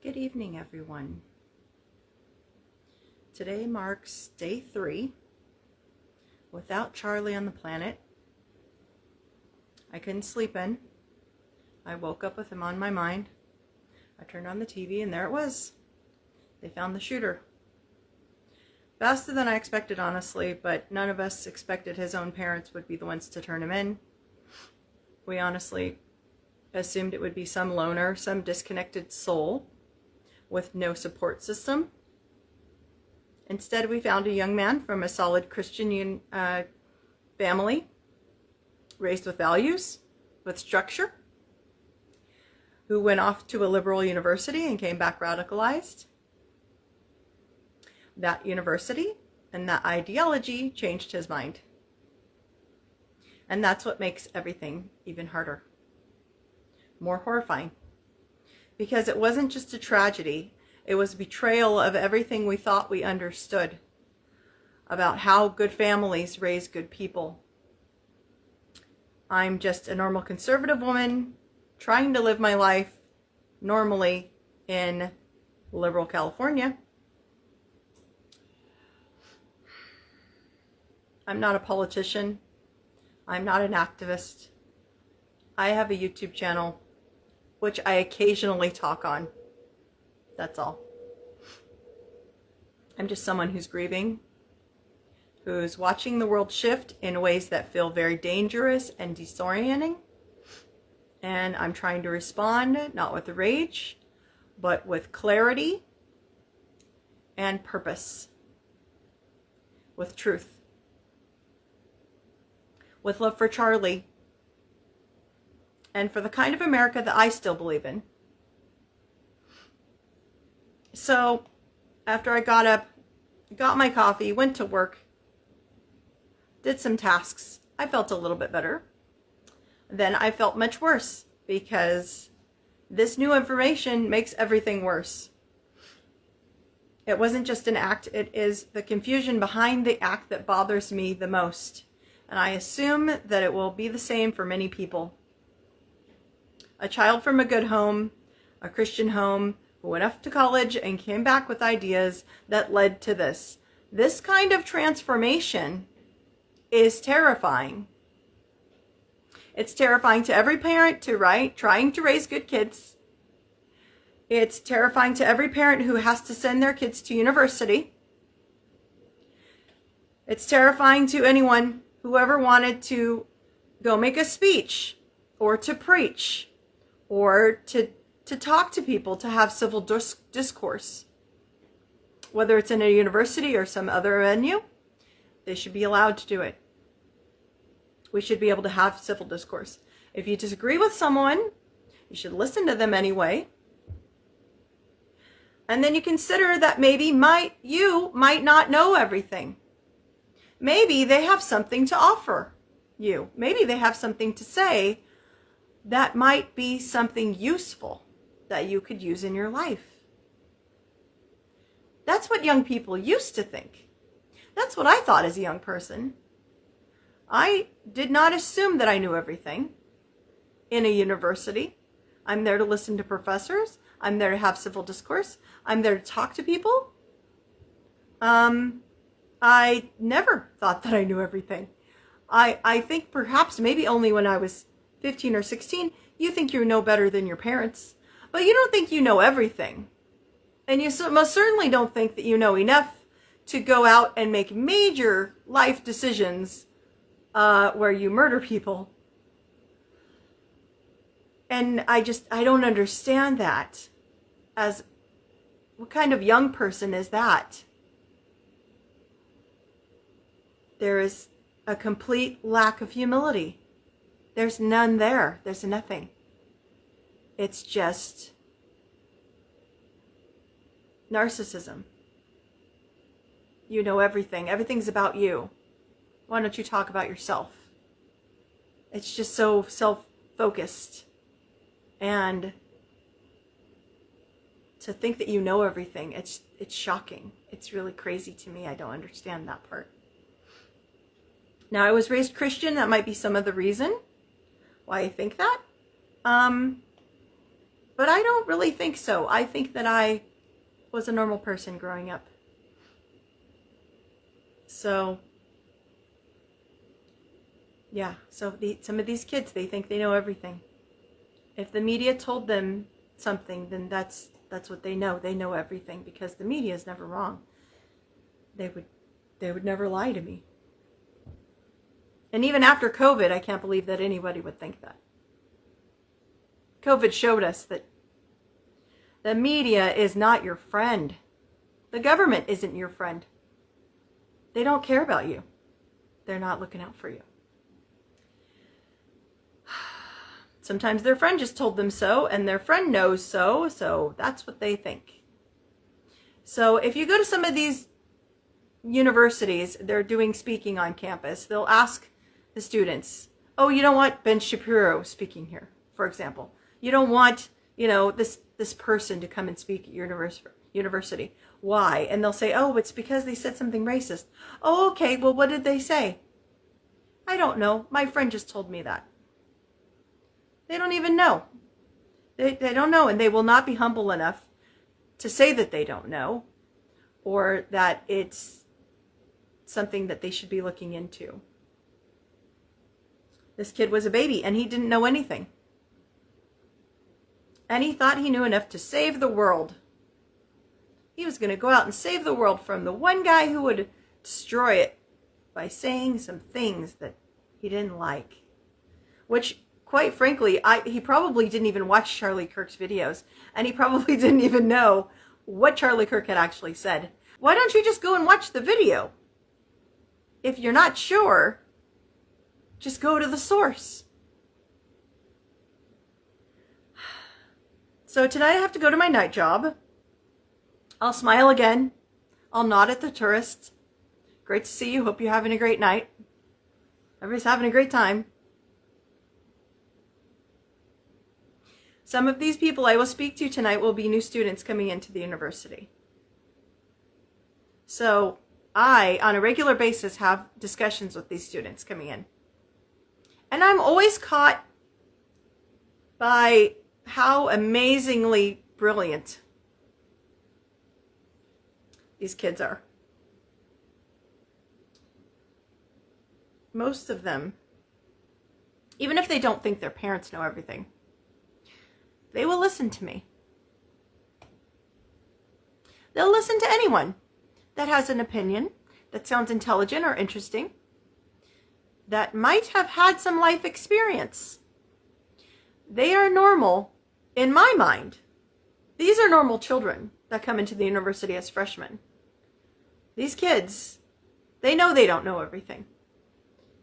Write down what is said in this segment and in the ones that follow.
Good evening, everyone. Today marks day 3 without Charlie on the planet. I couldn't sleep in. I woke up with him on my mind. I turned on the TV and there it was. They found the shooter. Faster than I expected, honestly, but none of us expected his own parents would be the ones to turn him in. We honestly assumed it would be some loner, some disconnected soul with no support system. Instead, we found a young man from a solid Christian family, raised with values, with structure, who went off to a liberal university and came back radicalized. That university and that ideology changed his mind. And that's what makes everything even harder, more horrifying. Because it wasn't just a tragedy, it was betrayal of everything we thought we understood about how good families raise good people. I'm just a normal conservative woman trying to live my life normally in liberal California. I'm not a politician. I'm not an activist. I have a YouTube channel which I occasionally talk on. That's all. I'm just someone who's grieving, who's watching the world shift in ways that feel very dangerous and disorienting. And I'm trying to respond, not with rage, but with clarity and purpose, with truth, with love for Charlie, and for the kind of America that I still believe in. So, after I got up, got my coffee, went to work, did some tasks, I felt a little bit better. Then I felt much worse because this new information makes everything worse. It wasn't just an act, it is the confusion behind the act that bothers me the most. And I assume that it will be the same for many people. A child from a good home, a Christian home, who went off to college and came back with ideas that led to this. This kind of transformation is terrifying. It's terrifying to every parent trying to raise good kids. It's terrifying to every parent who has to send their kids to university. It's terrifying to anyone who ever wanted to go make a speech or to preach or to talk to people, to have civil discourse. Whether it's in a university or some other venue, they should be allowed to do it. We should be able to have civil discourse. If you disagree with someone, you should listen to them anyway. And then you consider that maybe you might not know everything. Maybe they have something to offer you. Maybe they have something to say that might be something useful that you could use in your life. That's what young people used to think. That's what I thought as a young person. I did not assume that I knew everything in a university. I'm there to listen to professors. I'm there to have civil discourse. I'm there to talk to people. I never thought that I knew everything. I think perhaps maybe only when I was 15 or 16, you think you know better than your parents. But you don't think you know everything. And you most certainly don't think that you know enough to go out and make major life decisions where you murder people. And I don't understand that. As what kind of young person is that? There is a complete lack of humility. There's none there. There's nothing. It's just narcissism. You know everything. Everything's about you. Why don't you talk about yourself? It's just so self-focused. And to think that you know everything, it's shocking. It's really crazy to me. I don't understand that part. Now, I was raised Christian. That might be some of the reason why I think that. But I don't really think so. I think that I was a normal person growing up. So, yeah. So some of these kids, they think they know everything. If the media told them something, then that's what they know. They know everything because the media is never wrong. They would never lie to me. And even after COVID, I can't believe that anybody would think that. COVID showed us that the media is not your friend. The government isn't your friend. They don't care about you. They're not looking out for you. Sometimes their friend just told them so, and their friend knows so that's what they think. So if you go to some of these universities, they're doing speaking on campus, they'll ask the students, oh, you don't want Ben Shapiro speaking here, for example. You don't want, this person to come and speak at your university. Why? And they'll say, oh, it's because they said something racist. Oh, okay, well, what did they say? I don't know. My friend just told me that. They don't even know. They don't know, and they will not be humble enough to say that they don't know, or that it's something that they should be looking into. This kid was a baby, and he didn't know anything. And he thought he knew enough to save the world. He was going to go out and save the world from the one guy who would destroy it by saying some things that he didn't like. Which, quite frankly, he probably didn't even watch Charlie Kirk's videos. And he probably didn't even know what Charlie Kirk had actually said. Why don't you just go and watch the video? If you're not sure, just go to the source. So tonight I have to go to my night job. I'll smile again. I'll nod at the tourists. Great to see you. Hope you're having a great night. Everybody's having a great time. Some of these people I will speak to tonight will be new students coming into the university. So I, on a regular basis, have discussions with these students coming in. And I'm always caught by how amazingly brilliant these kids are. Most of them, even if they don't think their parents know everything, they will listen to me. They'll listen to anyone that has an opinion, that sounds intelligent or interesting, that might have had some life experience. They are normal in my mind. These are normal children that come into the university as freshmen. These kids, they know they don't know everything.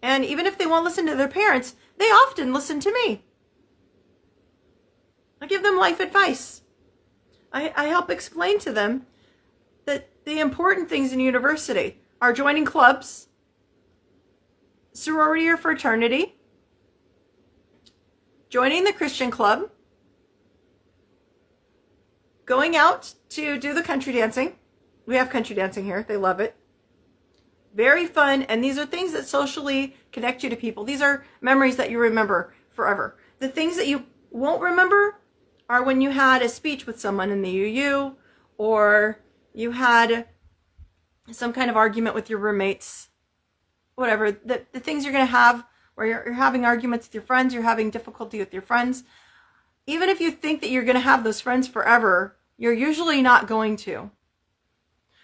And even if they won't listen to their parents, they often listen to me. I give them life advice. I help explain to them that the important things in university are joining clubs, sorority or fraternity, joining the Christian club, going out to do the country dancing. We have country dancing here. They love it. Very fun. And these are things that socially connect you to people. These are memories that you remember forever. The things that you won't remember are when you had a speech with someone in the UU, or you had some kind of argument with your roommates, whatever. The things you're going to have where you're having arguments with your friends, you're having difficulty with your friends. Even if you think that you're going to have those friends forever, you're usually not going to.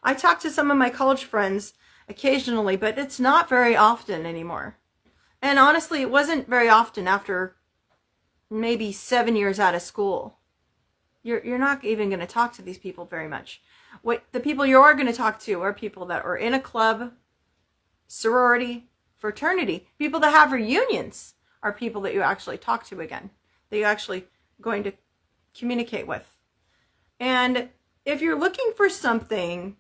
I talk to some of my college friends occasionally, but it's not very often anymore. And honestly, it wasn't very often after maybe 7 years out of school. You're not even going to talk to these people very much. What the people you are going to talk to are people that are in a club, sorority, fraternity. People that have reunions are people that you actually talk to again, that you're actually going to communicate with. And if you're looking for something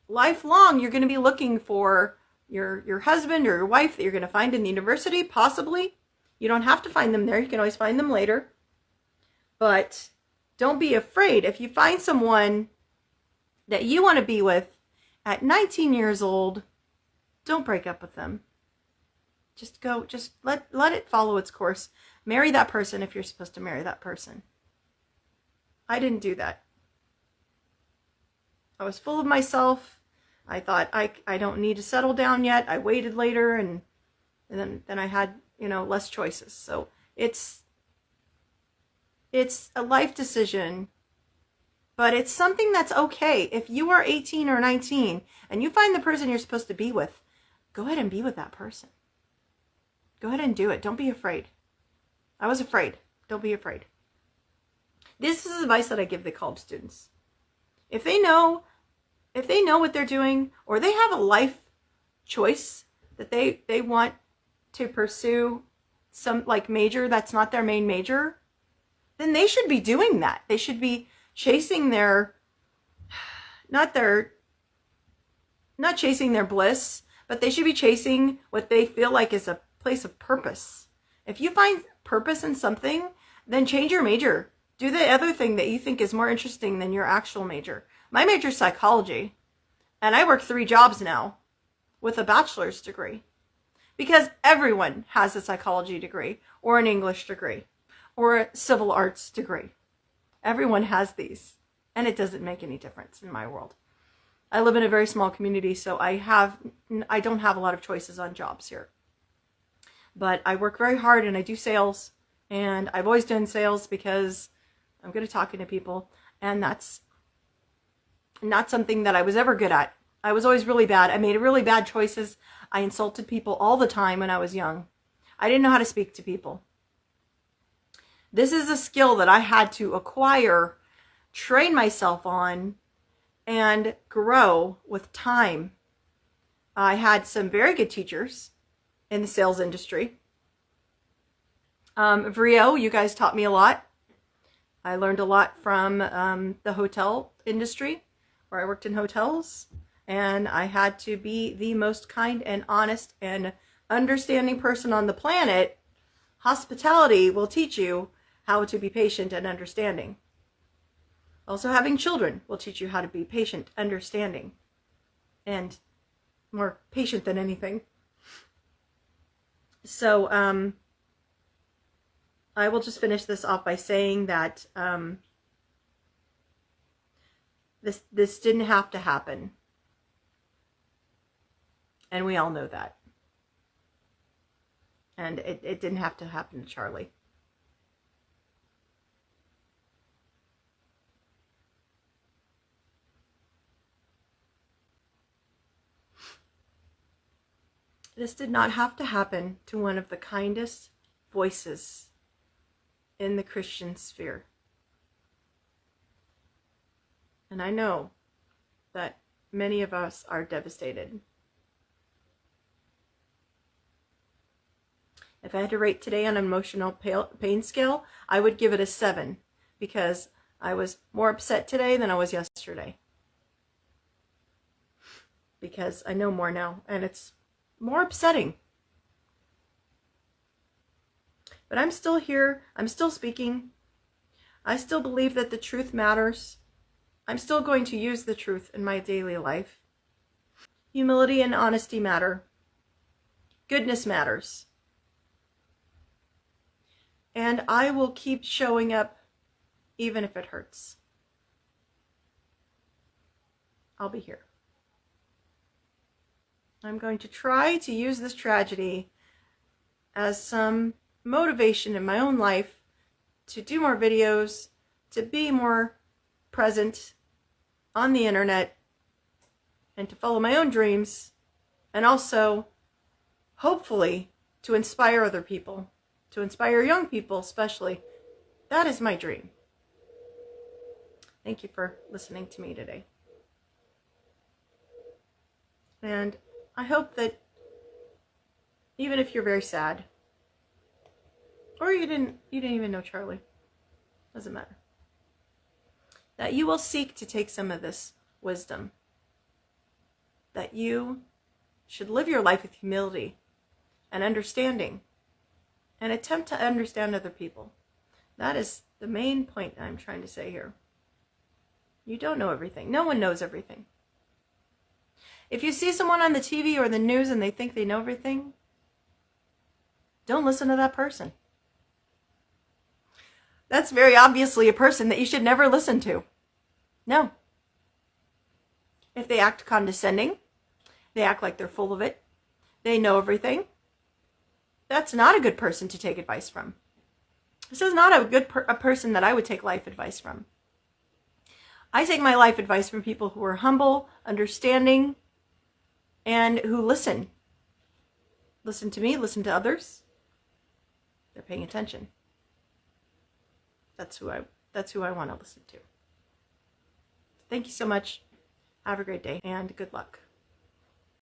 lifelong, you're going to be looking for your husband or your wife that you're going to find in the university, possibly. You don't have to find them there. You can always find them later. But don't be afraid. If you find someone that you want to be with at 19 years old, don't break up with them. Just let it follow its course. Marry that person if you're supposed to marry that person. I didn't do that. I was full of myself. I thought I don't need to settle down yet. I waited later, and then I had, less choices. So it's a life decision, but it's something that's okay. If you are 18 or 19 and you find the person you're supposed to be with, go ahead and be with that person. Go ahead and do it. Don't be afraid. I was afraid. Don't be afraid. This is advice that I give the college students. If they know what they're doing, or they have a life choice that they want to pursue some like major that's not their main major, then they should be doing that. They should be chasing not chasing their bliss, but they should be chasing what they feel like is a place of purpose. If you find purpose in something, then change your major. Do the other thing that you think is more interesting than your actual major. My major is psychology, and I work 3 jobs now with a bachelor's degree, because everyone has a psychology degree or an English degree or a civil arts degree. Everyone has these, and it doesn't make any difference in my world. I live in a very small community, so I don't have a lot of choices on jobs here. But I work very hard, and I do sales, and I've always done sales because I'm good at talking to people, and that's not something that I was ever good at. I was always really bad. I made really bad choices. I insulted people all the time when I was young. I didn't know how to speak to people. This is a skill that I had to acquire, train myself on, and grow with time. I had some very good teachers in the sales industry. Vrio, you guys taught me a lot. I learned a lot from the hotel industry, where I worked in hotels, and I had to be the most kind and honest and understanding person on the planet. Hospitality will teach you how to be patient and understanding. Also, having children will teach you how to be patient, understanding, and more patient than anything. So, I will just finish this off by saying that this didn't have to happen. And we all know that. And it didn't have to happen to Charlie. This did not have to happen to one of the kindest voices in the Christian sphere. And I know that many of us are devastated. If I had to rate today on an emotional pain scale, I would give it a 7, because I was more upset today than I was yesterday. Because I know more now, and it's more upsetting. But I'm still here. I'm still speaking. I still believe that the truth matters. I'm still going to use the truth in my daily life. Humility and honesty matter. Goodness matters. And I will keep showing up even if it hurts. I'll be here. I'm going to try to use this tragedy as some motivation in my own life to do more videos, to be more present on the internet, and to follow my own dreams, and also, hopefully, to inspire other people, to inspire young people especially. That is my dream. Thank you for listening to me today. And I hope that even if you're very sad, or you didn't even know Charlie, doesn't matter, that you will seek to take some of this wisdom, that you should live your life with humility and understanding, and attempt to understand other people. That is the main point I'm trying to say here. You don't know everything. No one knows everything. If you see someone on the TV or the news and they think they know everything, don't listen to that person. That's very obviously a person that you should never listen to. No. If they act condescending, they act like they're full of it, they know everything, that's not a good person to take advice from. This is not a person that I would take life advice from. I take my life advice from people who are humble, understanding, and who listen. Listen to me, listen to others. They're paying attention. That's who I want to listen to. Thank you so much. Have a great day and good luck.